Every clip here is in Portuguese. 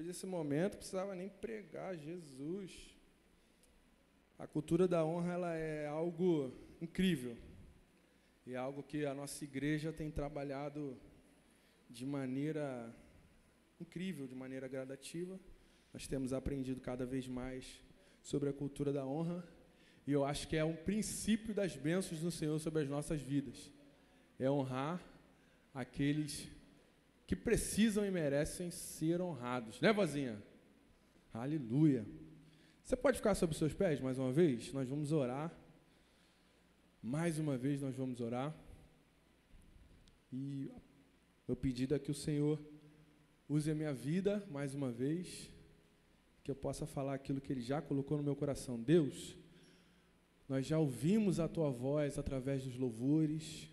Depois desse momento, precisava nem pregar, Jesus. A cultura da honra, ela é algo incrível. E é algo que a nossa igreja tem trabalhado de maneira incrível, de maneira gradativa. Nós temos aprendido cada vez mais sobre a cultura da honra. E eu acho que é um princípio das bênçãos do Senhor sobre as nossas vidas. É honrar aqueles que precisam e merecem ser honrados. Né, vozinha? Aleluia. Você pode ficar sobre os seus pés mais uma vez? Nós vamos orar. Mais uma vez nós vamos orar. E meu pedido é que o Senhor use a minha vida mais uma vez, que eu possa falar aquilo que Ele já colocou no meu coração. Deus, nós já ouvimos a Tua voz através dos louvores,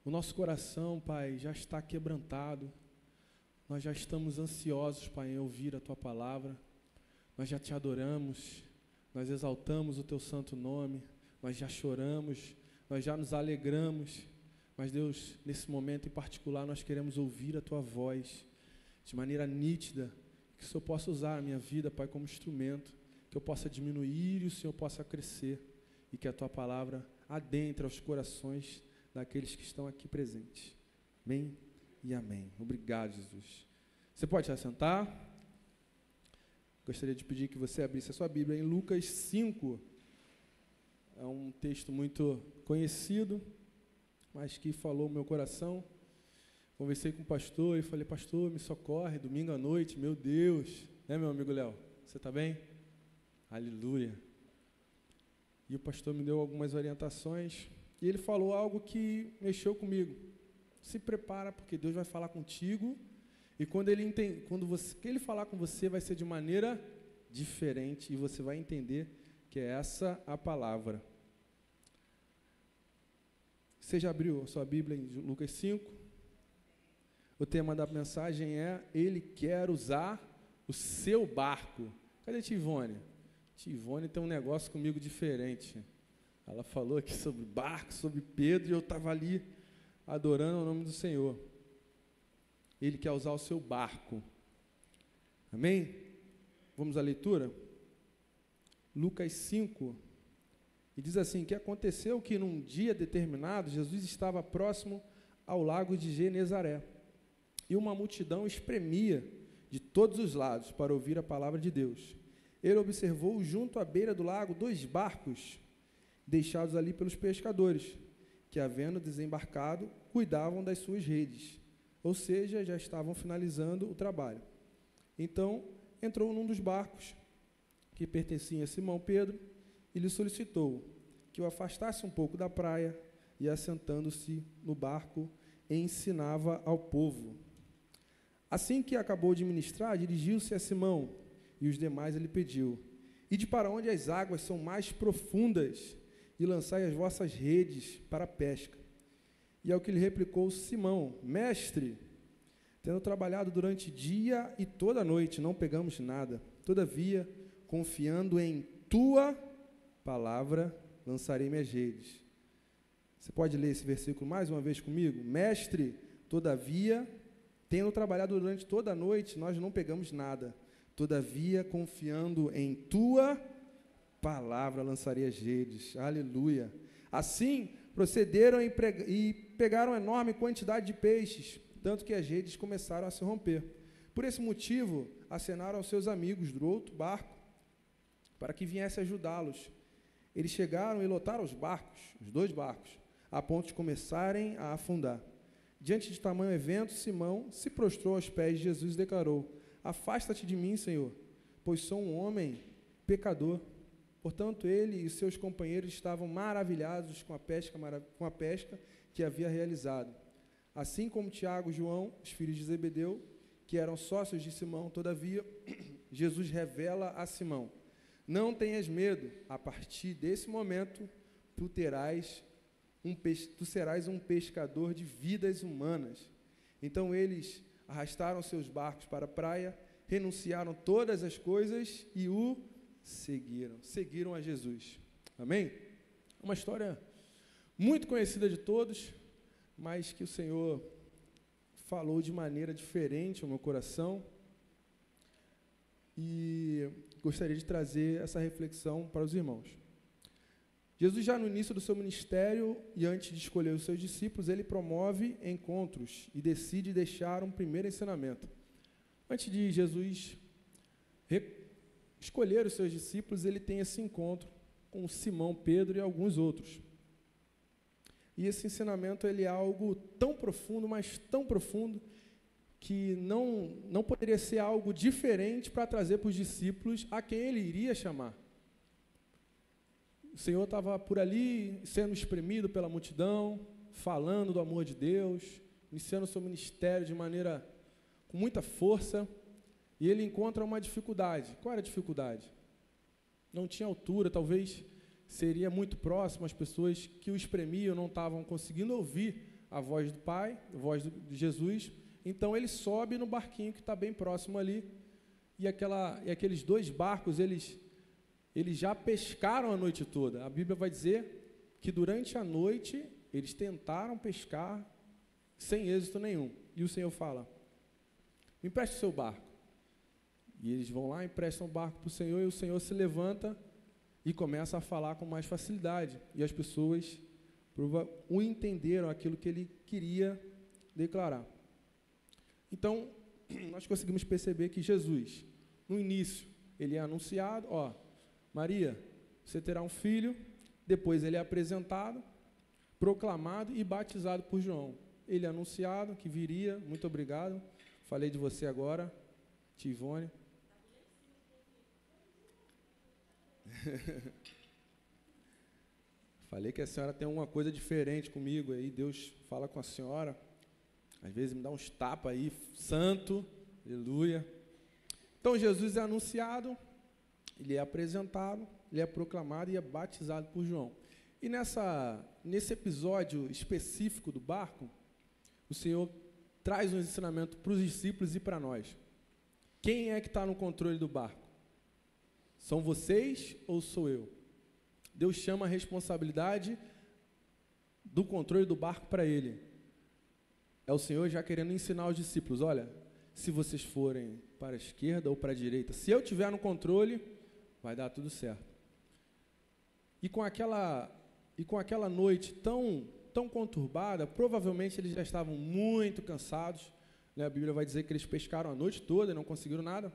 o nosso coração, Pai, já está quebrantado, nós já estamos ansiosos, Pai, em ouvir a Tua palavra, nós já Te adoramos, nós exaltamos o Teu santo nome, nós já choramos, nós já nos alegramos, mas Deus, nesse momento em particular, nós queremos ouvir a Tua voz de maneira nítida, que o Senhor possa usar a minha vida, Pai, como instrumento, que eu possa diminuir e o Senhor possa crescer, e que a Tua palavra adentre aos corações daqueles que estão aqui presentes. Amém e amém. Obrigado, Jesus. Você pode se assentar? Gostaria de pedir que você abrisse a sua Bíblia em Lucas 5. É um texto muito conhecido, mas que falou no meu coração. Conversei com o pastor e falei, pastor, me socorre, domingo à noite, meu Deus. Né, meu amigo Léo? Você está bem? Aleluia. E o pastor me deu algumas orientações, e ele falou algo que mexeu comigo. Se prepara, porque Deus vai falar contigo, e quando ele falar com você, vai ser de maneira diferente, e você vai entender que é essa a palavra. Você já abriu a sua Bíblia em Lucas 5? O tema da mensagem é: Ele quer usar o seu barco. Cadê Tivone? Tivone tem um negócio comigo diferente. Ela falou aqui sobre barco, sobre Pedro, e eu estava ali adorando o nome do Senhor. Ele quer usar o seu barco. Amém? Vamos à leitura? Lucas 5. E diz assim, que aconteceu que num dia determinado, Jesus estava próximo ao lago de Genezaré. E uma multidão espremia de todos os lados para ouvir a palavra de Deus. Ele observou junto à beira do lago 2 barcos, deixados ali pelos pescadores, que, havendo desembarcado, cuidavam das suas redes, ou seja, já estavam finalizando o trabalho. Então, entrou num dos barcos, que pertencia a Simão Pedro, e lhe solicitou que o afastasse um pouco da praia, e, assentando-se no barco, ensinava ao povo. Assim que acabou de ministrar, dirigiu-se a Simão, e os demais ele pediu: Ide para onde as águas são mais profundas, e lançai as vossas redes para a pesca. E ao que lhe replicou Simão: Mestre, tendo trabalhado durante dia e toda a noite, não pegamos nada. Todavia, confiando em Tua palavra, lançarei minhas redes. Você pode ler esse versículo mais uma vez comigo? Mestre, todavia, tendo trabalhado durante toda a noite, nós não pegamos nada. Todavia, confiando em Tua palavra, lançarei as redes. Aleluia. Assim, procederam e pegaram enorme quantidade de peixes, tanto que as redes começaram a se romper. Por esse motivo, acenaram aos seus amigos do outro barco, para que viesse ajudá-los. Eles chegaram e lotaram os barcos, os 2 barcos, a ponto de começarem a afundar. Diante de tamanho evento, Simão se prostrou aos pés de Jesus e declarou: Afasta-te de mim, Senhor, pois sou um homem pecador. Portanto, ele e seus companheiros estavam maravilhados com a pesca que havia realizado. Assim como Tiago e João, os filhos de Zebedeu, que eram sócios de Simão, todavia, Jesus revela a Simão: Não tenhas medo, a partir desse momento, tu serás um pescador de vidas humanas. Então eles arrastaram seus barcos para a praia, renunciaram todas as coisas e o seguiram a Jesus. Amém? Uma história muito conhecida de todos, mas que o Senhor falou de maneira diferente ao meu coração e gostaria de trazer essa reflexão para os irmãos. Jesus, já no início do seu ministério e antes de escolher os seus discípulos, ele promove encontros e decide deixar um primeiro ensinamento. Antes de Jesus escolher os seus discípulos, ele tem esse encontro com Simão, Pedro e alguns outros. E esse ensinamento ele é algo tão profundo, mas tão profundo, que não poderia ser algo diferente para trazer para os discípulos a quem ele iria chamar. O Senhor estava por ali, sendo espremido pela multidão, falando do amor de Deus, iniciando o seu ministério de maneira com muita força, e ele encontra uma dificuldade. Qual era a dificuldade? Não tinha altura, talvez seria muito próximo, as pessoas que o espremiam não estavam conseguindo ouvir a voz do Pai, a voz de Jesus, então ele sobe no barquinho que está bem próximo ali, e aqueles dois barcos, eles já pescaram a noite toda. A Bíblia vai dizer que durante a noite eles tentaram pescar sem êxito nenhum. E o Senhor fala, me empreste o seu barco. E eles vão lá, emprestam o barco para o Senhor, e o Senhor se levanta e começa a falar com mais facilidade. E as pessoas o entenderam, aquilo que ele queria declarar. Então, nós conseguimos perceber que Jesus, no início, ele é anunciado, Maria, você terá um filho, depois ele é apresentado, proclamado e batizado por João. Ele é anunciado que viria, muito obrigado, falei de você agora, Tivone. Falei que a senhora tem uma coisa diferente comigo, aí Deus fala com a senhora, às vezes me dá uns tapas aí, santo, aleluia. Então Jesus é anunciado, ele é apresentado, ele é proclamado e é batizado por João. E nesse episódio específico do barco, o Senhor traz um ensinamento para os discípulos e para nós. Quem é que está no controle do barco? São vocês ou sou eu? Deus chama a responsabilidade do controle do barco para ele. É o Senhor já querendo ensinar os discípulos, olha, se vocês forem para a esquerda ou para a direita, se eu estiver no controle, vai dar tudo certo. E com aquela noite tão conturbada, provavelmente eles já estavam muito cansados, né? A Bíblia vai dizer que eles pescaram a noite toda e não conseguiram nada.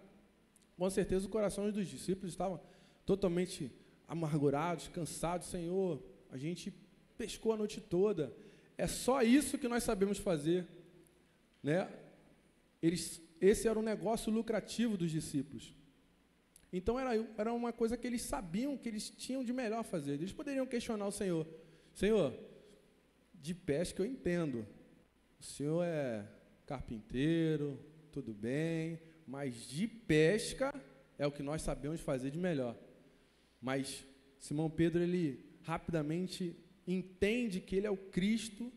Com certeza o coração dos discípulos estavam totalmente amargurados, cansados. Senhor, a gente pescou a noite toda, é só isso que nós sabemos fazer, né? Esse era um negócio lucrativo dos discípulos. Então era uma coisa que eles sabiam que eles tinham de melhor fazer. Eles poderiam questionar o Senhor. Senhor, de pesca eu entendo. O Senhor é carpinteiro, tudo bem, mas de pesca é o que nós sabemos fazer de melhor. Mas Simão Pedro, ele rapidamente entende que ele é o Cristo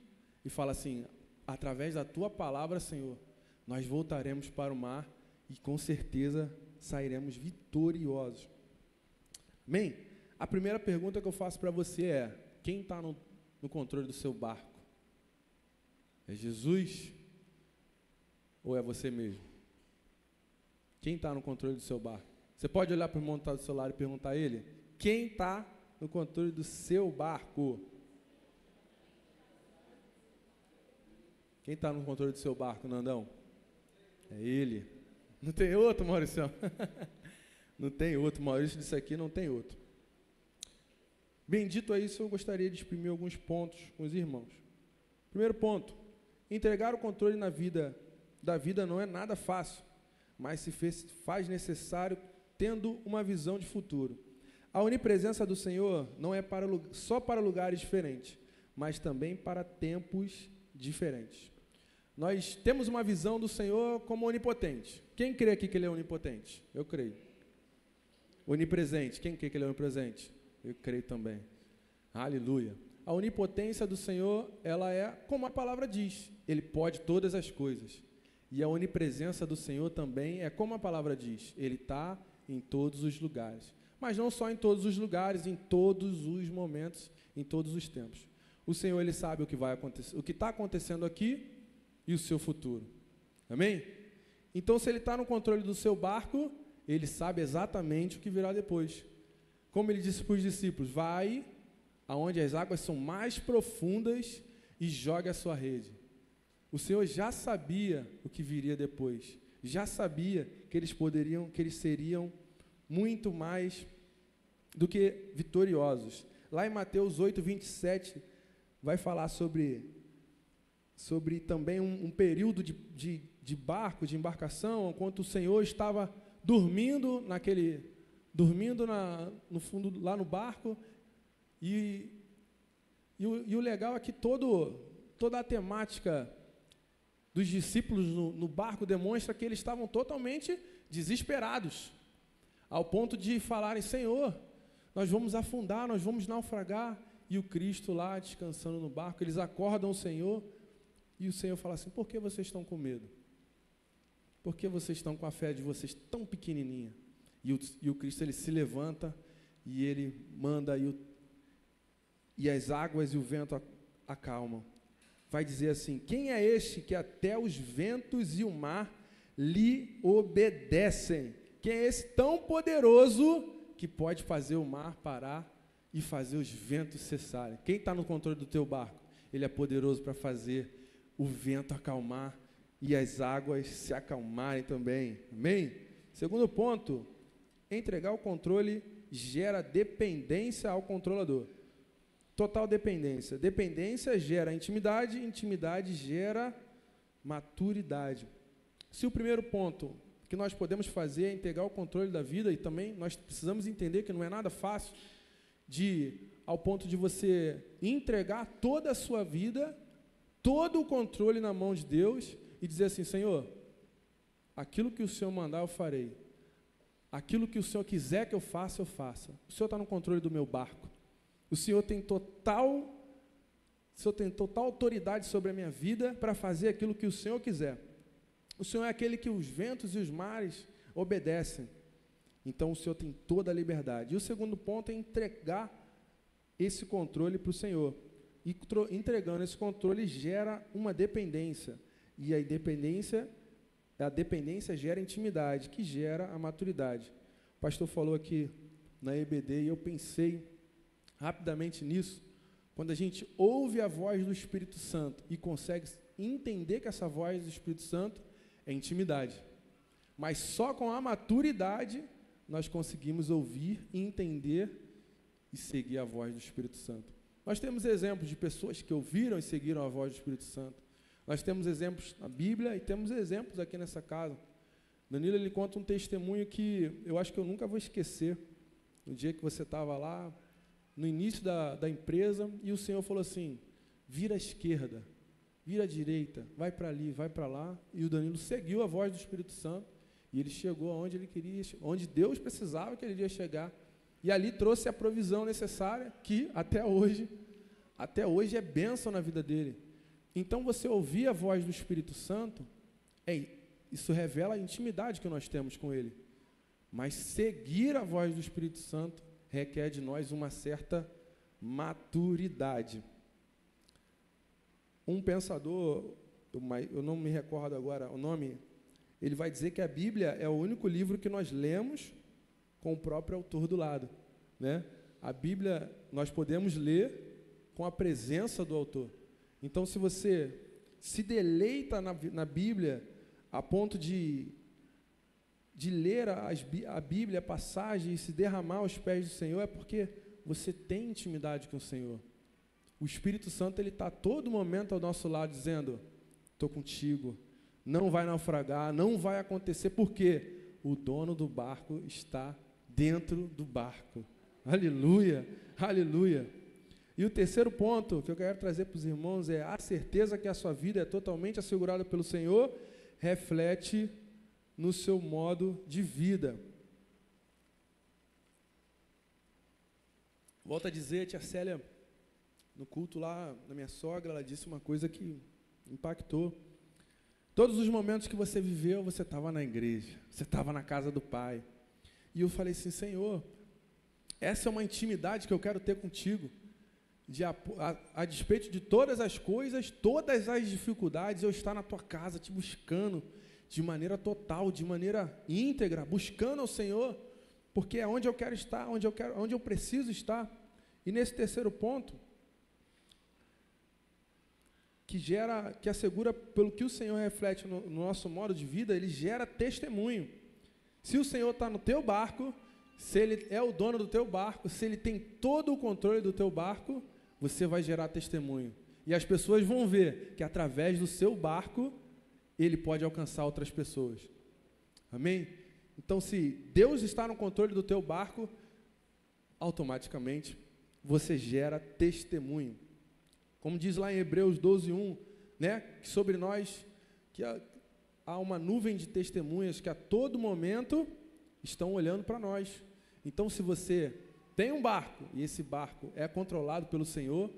e fala assim, através da tua palavra, Senhor, nós voltaremos para o mar e com certeza sairemos vitoriosos. Amém? A primeira pergunta que eu faço para você é, quem está no controle do seu barco? É Jesus ou é você mesmo? Quem está no controle do seu barco? Você pode olhar para o irmão que está do seu lado e perguntar a ele, quem está no controle do seu barco? Quem está no controle do seu barco, Nandão? É ele. Não tem outro, Maurício? Não tem outro, Maurício disse aqui, não tem outro. Bem, dito a isso, eu gostaria de exprimir alguns pontos com os irmãos. Primeiro ponto, entregar o controle da vida não é nada fácil, mas se faz necessário tendo uma visão de futuro. A onipresença do Senhor não é só para lugares diferentes, mas também para tempos diferentes. Nós temos uma visão do Senhor como onipotente. Quem crê aqui que Ele é onipotente? Eu creio. Onipresente. Quem crê que Ele é onipresente? Eu creio também. Aleluia. A onipotência do Senhor, ela é como a palavra diz. Ele pode todas as coisas. E a onipresença do Senhor também é como a palavra diz. Ele está em todos os lugares. Mas não só em todos os lugares, em todos os momentos, em todos os tempos. O Senhor, Ele sabe o que vai acontecer, o que está acontecendo aqui e o seu futuro. Amém? Então, se ele está no controle do seu barco, ele sabe exatamente o que virá depois. Como ele disse para os discípulos, vai aonde as águas são mais profundas e jogue a sua rede. O Senhor já sabia o que viria depois. Já sabia que eles seriam muito mais do que vitoriosos. Lá em Mateus 8, 27, vai falar sobre também um período de barco, de embarcação, enquanto o Senhor estava dormindo no fundo, lá no barco, e o legal é que toda a temática dos discípulos no barco demonstra que eles estavam totalmente desesperados, ao ponto de falarem, Senhor, nós vamos afundar, nós vamos naufragar, e o Cristo lá descansando no barco, eles acordam o Senhor, e o Senhor fala assim, por que vocês estão com medo? Por que vocês estão com a fé de vocês tão pequenininha? E o Cristo, ele se levanta, e ele manda, e as águas e o vento acalmam. Vai dizer assim, quem é este que até os ventos e o mar lhe obedecem? Quem é esse tão poderoso que pode fazer o mar parar e fazer os ventos cessarem? Quem está no controle do teu barco? Ele é poderoso para fazer o vento acalmar e as águas se acalmarem também. Amém? Segundo ponto, entregar o controle gera dependência ao controlador. Total dependência. Dependência gera intimidade, intimidade gera maturidade. Se o primeiro ponto que nós podemos fazer é entregar o controle da vida, e também nós precisamos entender que não é nada fácil ao ponto de você entregar toda a sua vida, todo o controle na mão de Deus e dizer assim, Senhor, aquilo que o Senhor mandar eu farei. Aquilo que o Senhor quiser que eu faça, eu faça. O Senhor está no controle do meu barco. O Senhor tem total autoridade sobre a minha vida para fazer aquilo que o Senhor quiser. O Senhor é aquele que os ventos e os mares obedecem. Então, o Senhor tem toda a liberdade. E o segundo ponto é entregar esse controle para o Senhor. E entregando esse controle gera uma dependência. E a dependência gera intimidade, que gera a maturidade. O pastor falou aqui na EBD e eu pensei rapidamente nisso, quando a gente ouve a voz do Espírito Santo e consegue entender que essa voz do Espírito Santo é intimidade. Mas só com a maturidade nós conseguimos ouvir e entender e seguir a voz do Espírito Santo. Nós temos exemplos de pessoas que ouviram e seguiram a voz do Espírito Santo. Nós temos exemplos na Bíblia e temos exemplos aqui nessa casa. Danilo, ele conta um testemunho que eu acho que eu nunca vou esquecer. No dia que você estava lá, no início da empresa, e o Senhor falou assim, vira à esquerda, vira à direita, vai para ali, vai para lá, e o Danilo seguiu a voz do Espírito Santo, e ele chegou aonde ele queria, onde Deus precisava que ele ia chegar, e ali trouxe a provisão necessária, que até hoje é bênção na vida dele. Então, você ouvir a voz do Espírito Santo, isso revela a intimidade que nós temos com ele, mas seguir a voz do Espírito Santo requer de nós uma certa maturidade. Um pensador, eu não me recordo agora o nome, ele vai dizer que a Bíblia é o único livro que nós lemos com o próprio autor do lado, né? A Bíblia nós podemos ler com a presença do autor. Então, se você se deleita na Bíblia a ponto de ler a Bíblia, a passagem, e se derramar aos pés do Senhor, é porque você tem intimidade com o Senhor. O Espírito Santo, ele está a todo momento ao nosso lado, dizendo, estou contigo, não vai naufragar, não vai acontecer, porque o dono do barco está dentro do barco. Aleluia, aleluia. E o terceiro ponto que eu quero trazer para os irmãos é a certeza que a sua vida é totalmente assegurada pelo Senhor, reflete no seu modo de vida. Volto a dizer, tia Célia, no culto lá da minha sogra, ela disse uma coisa que impactou. Todos os momentos que você viveu, você estava na igreja, você estava na casa do Pai. E eu falei assim, Senhor, essa é uma intimidade que eu quero ter contigo. a despeito de todas as coisas, todas as dificuldades, eu estar na tua casa te buscando de maneira total, de maneira íntegra, buscando ao Senhor, porque é onde eu quero estar, onde eu preciso estar. E nesse terceiro ponto, que assegura pelo que o Senhor reflete no nosso modo de vida, ele gera testemunho. Se o Senhor está no teu barco, se Ele é o dono do teu barco, se Ele tem todo o controle do teu barco, você vai gerar testemunho. E as pessoas vão ver que através do seu barco, Ele pode alcançar outras pessoas. Amém? Então, se Deus está no controle do teu barco, automaticamente você gera testemunho. Como diz lá em Hebreus 12:1, né, que sobre nós que há uma nuvem de testemunhas que a todo momento estão olhando para nós. Então, se você tem um barco e esse barco é controlado pelo Senhor,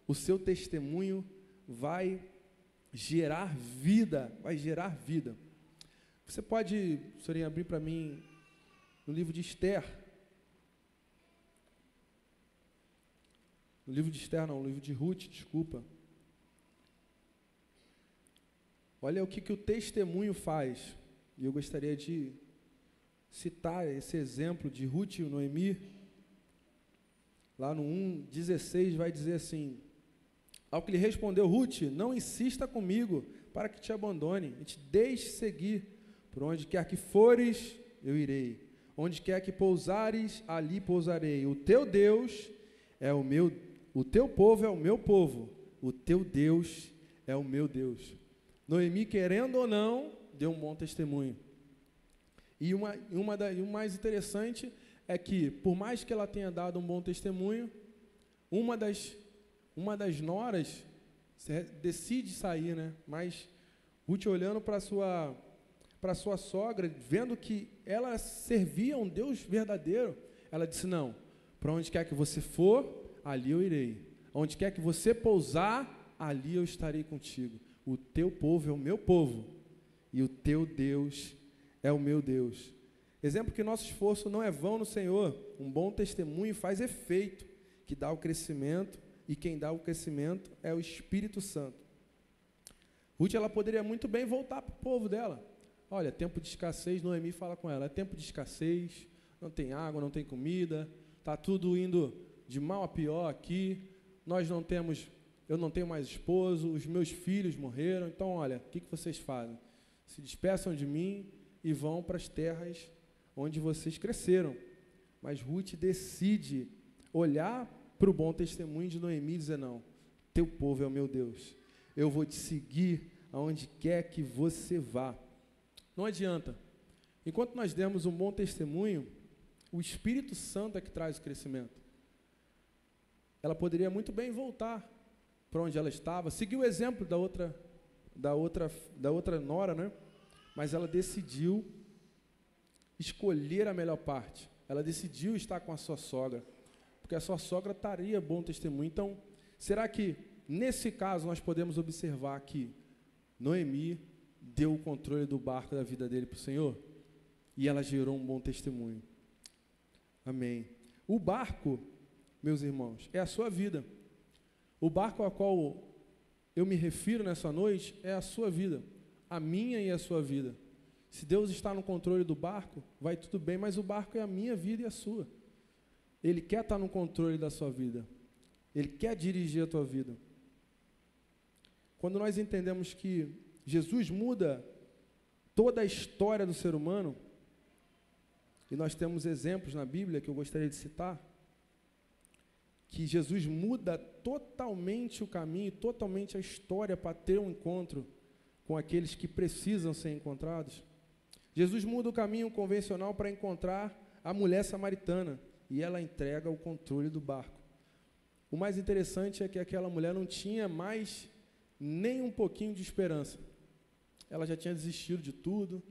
o seu testemunho vai gerar vida, Você pode, senhorinha, abrir para mim no livro de Esther. No livro de Esther não, no livro de Ruth, desculpa. Olha o que o testemunho faz. E eu gostaria de citar esse exemplo de Ruth e Noemi. Lá no 1:16 vai dizer assim: ao que lhe respondeu Ruth, não insista comigo para que te abandone, e te deixe seguir. Por onde quer que fores, eu irei. Onde quer que pousares, ali pousarei. O teu Deus é o teu povo é o meu povo. O teu Deus é o meu Deus. Noemi, querendo ou não, deu um bom testemunho. E o mais interessante é que, por mais que ela tenha dado um bom testemunho, uma das noras decide sair, né? Mas Ruth, olhando para sua sogra, vendo que ela servia um Deus verdadeiro, ela disse: não, para onde quer que você for, ali eu irei. Onde quer que você pousar, ali eu estarei contigo. O teu povo é o meu povo, e o teu Deus é o meu Deus. Exemplo que nosso esforço não é vão no Senhor. Um bom testemunho faz efeito, que dá o crescimento, e quem dá o crescimento é o Espírito Santo. Ruth, ela poderia muito bem voltar para o povo dela. Olha, tempo de escassez, Noemi fala com ela, é tempo de escassez, não tem água, não tem comida, está tudo indo de mal a pior aqui, eu não tenho mais esposo, os meus filhos morreram, então olha, o que vocês fazem? Se despeçam de mim e vão para as terras onde vocês cresceram. Mas Ruth decide olhar para o bom testemunho de Noemi e dizer: não, teu povo é o meu Deus, eu vou te seguir aonde quer que você vá. Não adianta. Enquanto nós demos um bom testemunho, o Espírito Santo é que traz o crescimento. Ela poderia muito bem voltar para onde ela estava, seguir o exemplo da outra nora, né? Mas ela decidiu escolher a melhor parte. Ela decidiu estar com a sua sogra, porque a sua sogra daria bom testemunho. Então, será que nesse caso nós podemos observar que Noemi deu o controle do barco da vida dele para o Senhor? E ela gerou um bom testemunho. Amém. O barco, meus irmãos, é a sua vida. O barco ao qual eu me refiro nessa noite é a sua vida, a minha e a sua vida. Se Deus está no controle do barco, vai tudo bem, mas o barco é a minha vida e a sua. Ele quer estar no controle da sua vida. Ele quer dirigir a tua vida. Quando nós entendemos que Jesus muda toda a história do ser humano, e nós temos exemplos na Bíblia que eu gostaria de citar, que Jesus muda totalmente o caminho, totalmente a história para ter um encontro com aqueles que precisam ser encontrados. Jesus muda o caminho convencional para encontrar a mulher samaritana, e ela entrega o controle do barco. O mais interessante é que aquela mulher não tinha mais nem um pouquinho de esperança. Ela já tinha desistido de tudo,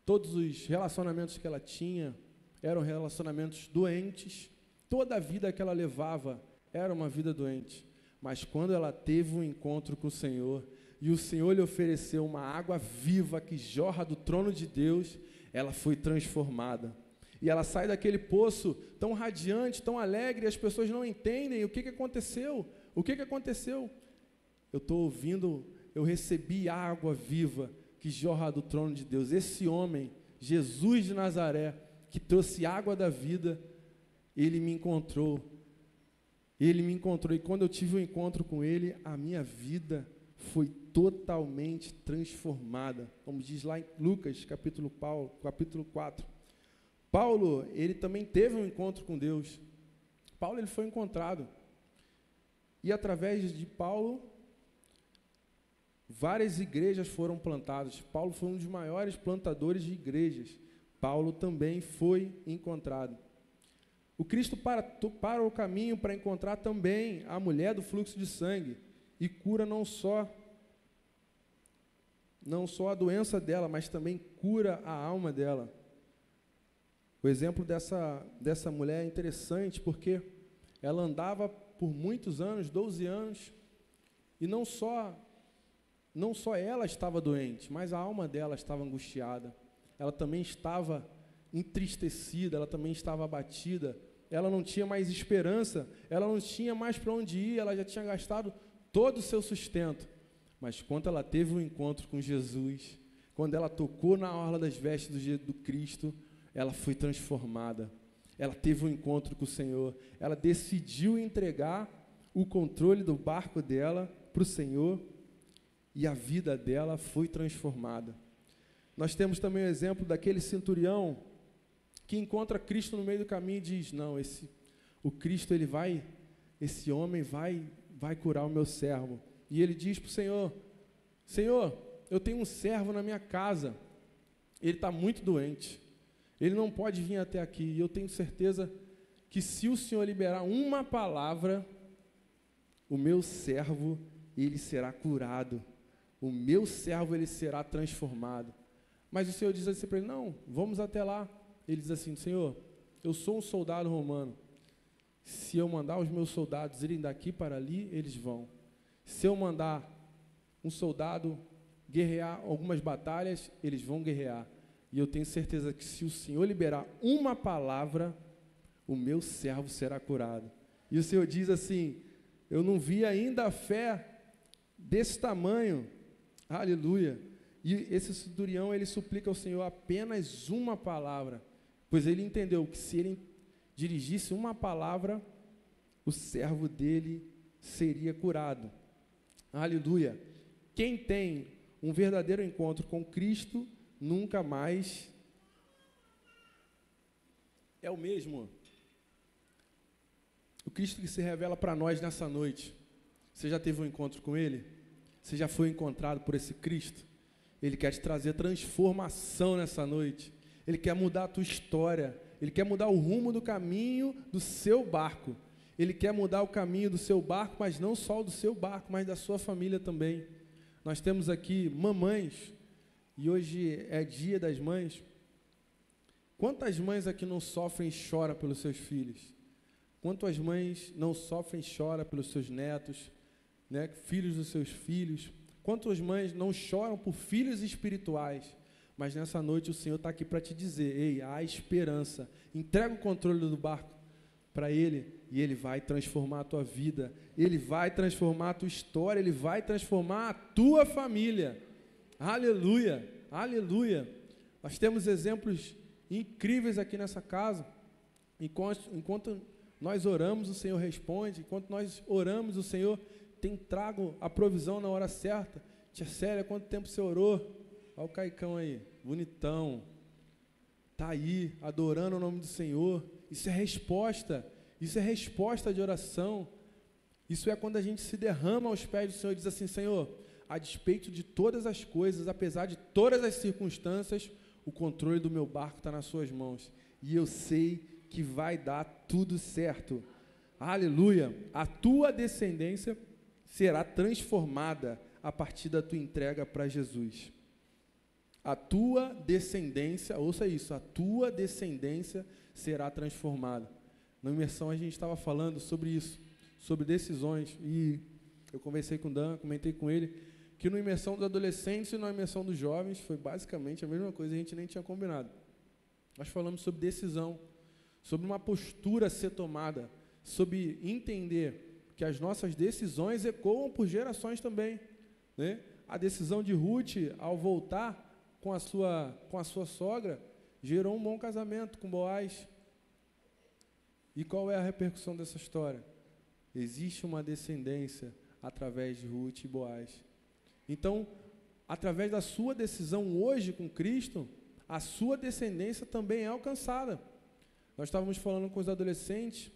todos os relacionamentos que ela tinha eram relacionamentos doentes, toda a vida que ela levava era uma vida doente. Mas quando ela teve um encontro com o Senhor, e o Senhor lhe ofereceu uma água viva que jorra do trono de Deus, ela foi transformada. E ela sai daquele poço tão radiante, tão alegre, e as pessoas não entendem o que aconteceu. O que aconteceu? Eu estou ouvindo, eu recebi água viva que jorra do trono de Deus. Esse homem, Jesus de Nazaré, que trouxe água da vida, ele me encontrou. Ele me encontrou, e quando eu tive um encontro com ele, a minha vida foi totalmente transformada. Como diz lá em Lucas, capítulo 4. Paulo, ele também teve um encontro com Deus. Paulo, ele foi encontrado. E através de Paulo, várias igrejas foram plantadas. Paulo foi um dos maiores plantadores de igrejas. Paulo também foi encontrado. O Cristo para o caminho para encontrar também a mulher do fluxo de sangue e cura não só a doença dela, mas também cura a alma dela. O exemplo dessa mulher é interessante porque ela andava por muitos anos, 12 anos, e não só ela estava doente, mas a alma dela estava angustiada. Ela também estava entristecida, ela também estava abatida. Ela não tinha mais esperança, ela não tinha mais para onde ir, ela já tinha gastado todo o seu sustento. Mas quando ela teve um encontro com Jesus, quando ela tocou na orla das vestes do Cristo, ela foi transformada. Ela teve um encontro com o Senhor. Ela decidiu entregar o controle do barco dela para o Senhor e a vida dela foi transformada. Nós temos também o exemplo daquele centurião que encontra Cristo no meio do caminho e diz, não, esse homem vai curar o meu servo. E ele diz para o Senhor, Senhor, eu tenho um servo na minha casa, ele está muito doente, ele não pode vir até aqui, e eu tenho certeza que se o Senhor liberar uma palavra, o meu servo, ele será curado, o meu servo, ele será transformado. Mas o Senhor diz assim para ele, não, vamos até lá. Ele diz assim, Senhor, eu sou um soldado romano, se eu mandar os meus soldados irem daqui para ali, eles vão. Se eu mandar um soldado guerrear algumas batalhas, eles vão guerrear. E eu tenho certeza que se o Senhor liberar uma palavra, o meu servo será curado. E o Senhor diz assim, eu não vi ainda a fé desse tamanho, aleluia. E esse centurião, ele suplica ao Senhor apenas uma palavra, pois ele entendeu que se ele dirigisse uma palavra, o servo dele seria curado. Aleluia. Quem tem um verdadeiro encontro com Cristo, nunca mais é o mesmo. O Cristo que se revela para nós nessa noite, você já teve um encontro com Ele? Você já foi encontrado por esse Cristo? Ele quer te trazer transformação nessa noite. Ele quer mudar a tua história. Ele quer mudar o rumo do caminho do seu barco. Ele quer mudar o caminho do seu barco, mas não só o do seu barco, mas da sua família também. Nós temos aqui mamães, e hoje é dia das mães. Quantas mães aqui não sofrem e choram pelos seus filhos? Quantas mães não sofrem e choram pelos seus netos, né, filhos dos seus filhos? Quantas mães não choram por filhos espirituais? Mas nessa noite o Senhor está aqui para te dizer, ei, há esperança. Entrega o controle do barco para Ele, e Ele vai transformar a tua vida, Ele vai transformar a tua história, Ele vai transformar a tua família. Aleluia, aleluia. Nós temos exemplos incríveis aqui nessa casa. Enquanto nós oramos, o Senhor responde. Enquanto nós oramos, o Senhor tem trago a provisão na hora certa. Tia Célia, quanto tempo você orou? Olha o Caicão aí, bonitão. Está aí, adorando o nome do Senhor. Isso é resposta de oração. Isso é quando a gente se derrama aos pés do Senhor e diz assim, Senhor, a despeito de todas as coisas, apesar de todas as circunstâncias, o controle do meu barco está nas suas mãos. E eu sei que vai dar tudo certo. Aleluia! A tua descendência será transformada a partir da tua entrega para Jesus. A tua descendência, ouça isso, a tua descendência será transformada. Na imersão a gente estava falando sobre isso, sobre decisões, e eu conversei com o Dan, comentei com ele, que na imersão dos adolescentes e na imersão dos jovens foi basicamente a mesma coisa, a gente nem tinha combinado. Nós falamos sobre decisão, sobre uma postura a ser tomada, sobre entender que as nossas decisões ecoam por gerações também, né? A decisão de Ruth, ao voltar com a sua sogra, gerou um bom casamento com Boaz. E qual é a repercussão dessa história? Existe uma descendência através de Ruth e Boaz. Então, através da sua decisão hoje com Cristo, a sua descendência também é alcançada. Nós estávamos falando com os adolescentes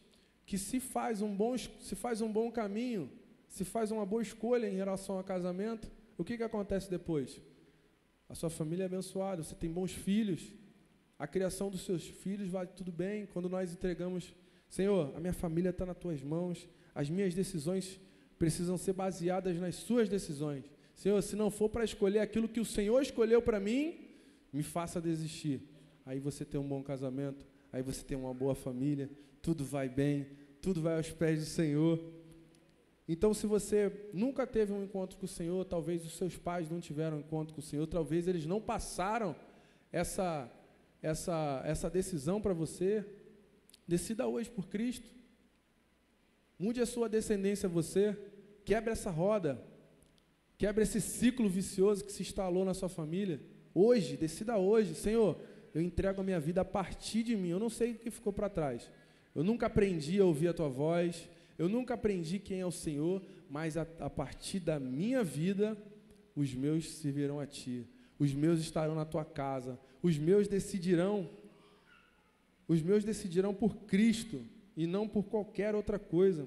que se faz um bom caminho, se faz uma boa escolha em relação ao casamento, o que acontece depois? A sua família é abençoada, você tem bons filhos, a criação dos seus filhos vai tudo bem. Quando nós entregamos, Senhor, a minha família está nas tuas mãos, as minhas decisões precisam ser baseadas nas suas decisões. Senhor, se não for para escolher aquilo que o Senhor escolheu para mim, me faça desistir. Aí você tem um bom casamento, aí você tem uma boa família, tudo vai bem, tudo vai aos pés do Senhor. Então, se você nunca teve um encontro com o Senhor, talvez os seus pais não tiveram um encontro com o Senhor, talvez eles não passaram essa decisão para você, decida hoje por Cristo. Mude a sua descendência a você, quebre essa roda, quebre esse ciclo vicioso que se instalou na sua família. Hoje, decida hoje, Senhor, eu entrego a minha vida a partir de mim, eu não sei o que ficou para trás, eu nunca aprendi a ouvir a tua voz, eu nunca aprendi quem é o Senhor, mas a partir da minha vida, os meus servirão a Ti, os meus estarão na Tua casa, os meus decidirão por Cristo e não por qualquer outra coisa.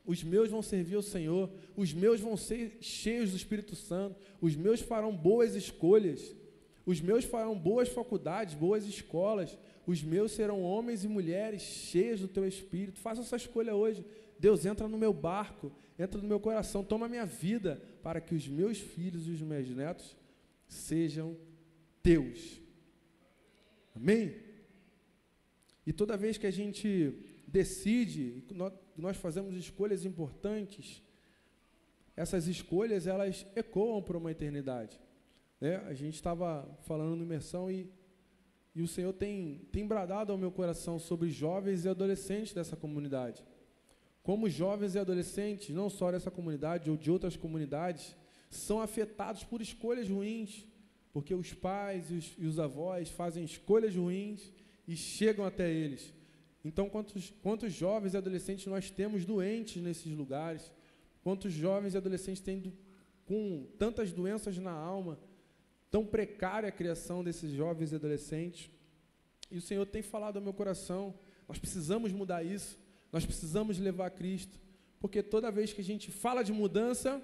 Os meus vão servir ao Senhor, os meus vão ser cheios do Espírito Santo, os meus farão boas escolhas, os meus farão boas faculdades, boas escolas, os meus serão homens e mulheres cheios do Teu Espírito. Faça essa escolha hoje. Deus, entra no meu barco, entra no meu coração, toma a minha vida, para que os meus filhos e os meus netos sejam Teus. Amém? E toda vez que a gente decide, nós fazemos escolhas importantes, essas escolhas, elas ecoam para uma eternidade. Né? A gente estava falando no imersão e o Senhor tem bradado ao meu coração sobre jovens e adolescentes dessa comunidade. Como jovens e adolescentes, não só dessa comunidade ou de outras comunidades, são afetados por escolhas ruins, porque os pais e os avós fazem escolhas ruins e chegam até eles. Então, quantos jovens e adolescentes nós temos doentes nesses lugares? Quantos jovens e adolescentes têm com tantas doenças na alma, tão precária a criação desses jovens e adolescentes? E o Senhor tem falado ao meu coração, nós precisamos mudar isso. Nós precisamos levar a Cristo, porque toda vez que a gente fala de mudança,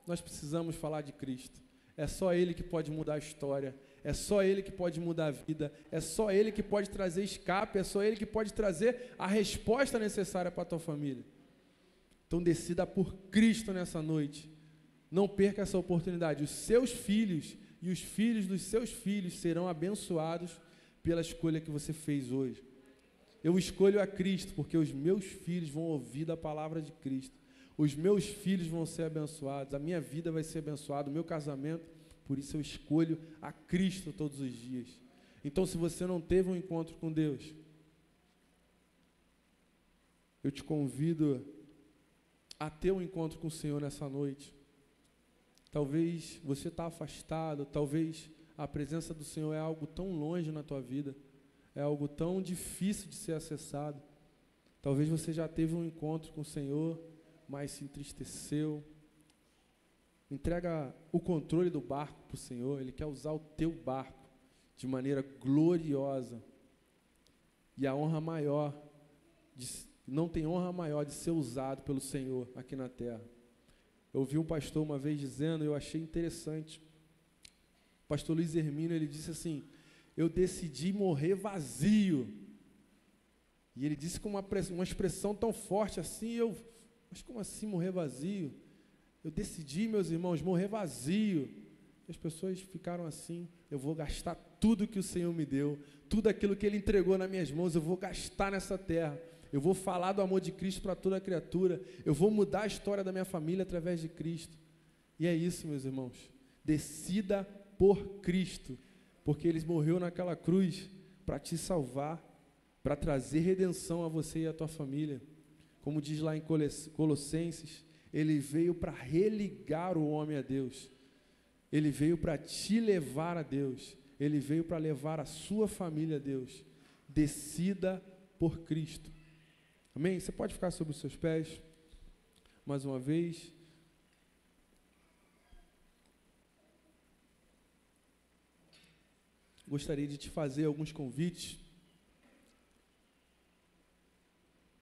nós precisamos falar de Cristo. É só Ele que pode mudar a história, é só Ele que pode mudar a vida, é só Ele que pode trazer escape, é só Ele que pode trazer a resposta necessária para a tua família. Então decida por Cristo nessa noite, não perca essa oportunidade. Os seus filhos e os filhos dos seus filhos serão abençoados pela escolha que você fez hoje. Eu escolho a Cristo, porque os meus filhos vão ouvir da palavra de Cristo. Os meus filhos vão ser abençoados, a minha vida vai ser abençoada, o meu casamento, por isso eu escolho a Cristo todos os dias. Então, se você não teve um encontro com Deus, eu te convido a ter um encontro com o Senhor nessa noite. Talvez você está afastado, talvez a presença do Senhor é algo tão longe na tua vida, é algo tão difícil de ser acessado. Talvez você já teve um encontro com o Senhor, mas se entristeceu. Entrega o controle do barco para o Senhor. Ele quer usar o teu barco de maneira gloriosa. E a honra maior, não tem honra maior de ser usado pelo Senhor aqui na terra. Eu ouvi um pastor uma vez dizendo, eu achei interessante. O pastor Luiz Hermínio, ele disse assim: eu decidi morrer vazio. E ele disse com uma expressão tão forte assim, mas como assim morrer vazio? Eu decidi, meus irmãos, morrer vazio. E as pessoas ficaram assim, eu vou gastar tudo que o Senhor me deu, tudo aquilo que Ele entregou nas minhas mãos, eu vou gastar nessa terra. Eu vou falar do amor de Cristo para toda a criatura, eu vou mudar a história da minha família através de Cristo. E é isso, meus irmãos, decida por Cristo, porque Ele morreu naquela cruz para te salvar, para trazer redenção a você e a tua família. Como diz lá em Colossenses, ele veio para religar o homem a Deus. Ele veio para te levar a Deus. Ele veio para levar a sua família a Deus. Decida por Cristo. Amém? Você pode ficar sobre os seus pés, mais uma vez. Gostaria de te fazer alguns convites.